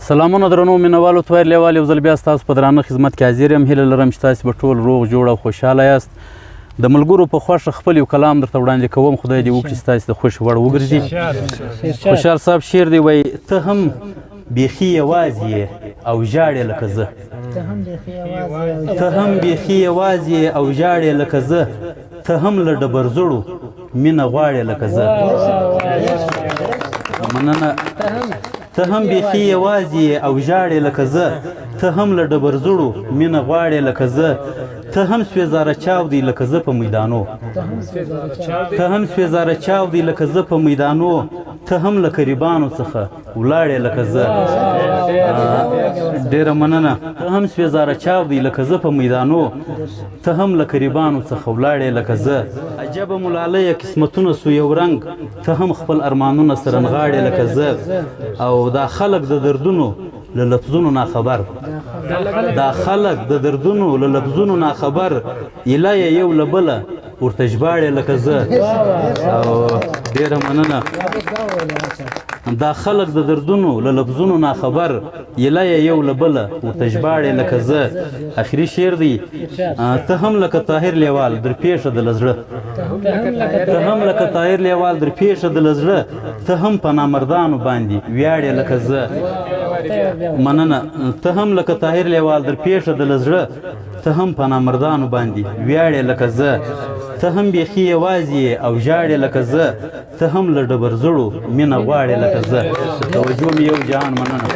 سلامونه درنو مینوالو تویر لیوال یو ځل بیا ستاسو په درانه خدمت کې حاضر یم. هیله لرم چې تاسې به ټول روغ جوړ او خوشحاله یاست. د ملګرو په خوښه خپل یو کلام درته وړاندې کوم. خدای دې وکړي ستاسې د خوښې وړ وګرځي. خوشحال صاحب شعر دی وایي ته هم بیخي یوازې یې او ژاړې لکه زه. ته هم بیخي یوازې یې او ژاړې لکه زه. ته هم له ډبرزړو مینه غواړې لکه زه. مننه. ته هم بیخي یوازې یې او ژاړې لکه زه. ته هم له ډبرزړو مینه غواړې لکه زه. ته هم سوېزاره چاودې لکه زه په میدانو. ته هم سوېزاره چاودې لکه زه په میدانو. ته هم له قریبانو څخه ولاړې لکه زه. ډېره مننه. ته هم سوېزاره چاودې لکه زه په میدانو. ته هم له قریبانو څخه ولاړې لکه زه. عجبه ملالیه قسمتونه سو یو رنګ. ته هم خپل ارمانونه سره نغاړې لکه زه. او دا خلک د دردونو له لفظونو ناخبر. دا خلک د دردونو له لفظونو ناخبر. ایله یې یو له بله ورته ژباړې لکه زه. او ډېره مننه. دا خلک د دردونو له لفظونو ناخبر. ایله یې یو له بله ورته ژباړې لکه زه. آخري شعر دی. ته هم لکه طاهر لیوال در پیښه د له زړه. ته هم لکه طاهر لیوال در پیښه د له زړه. ته هم په نامردانو باندې ویاړې لکه زه. مننه. ته هم لکه طاهر لیوال در پیښه د له زړه. ته هم په نامردانو باندې ویاړې لکه زه. ته هم بیخي یوازې یې او ژاړې لکه زه. ته هم له ډبرزړو مینه غواړې لکه زه. د توجه مې یو جهان مننه.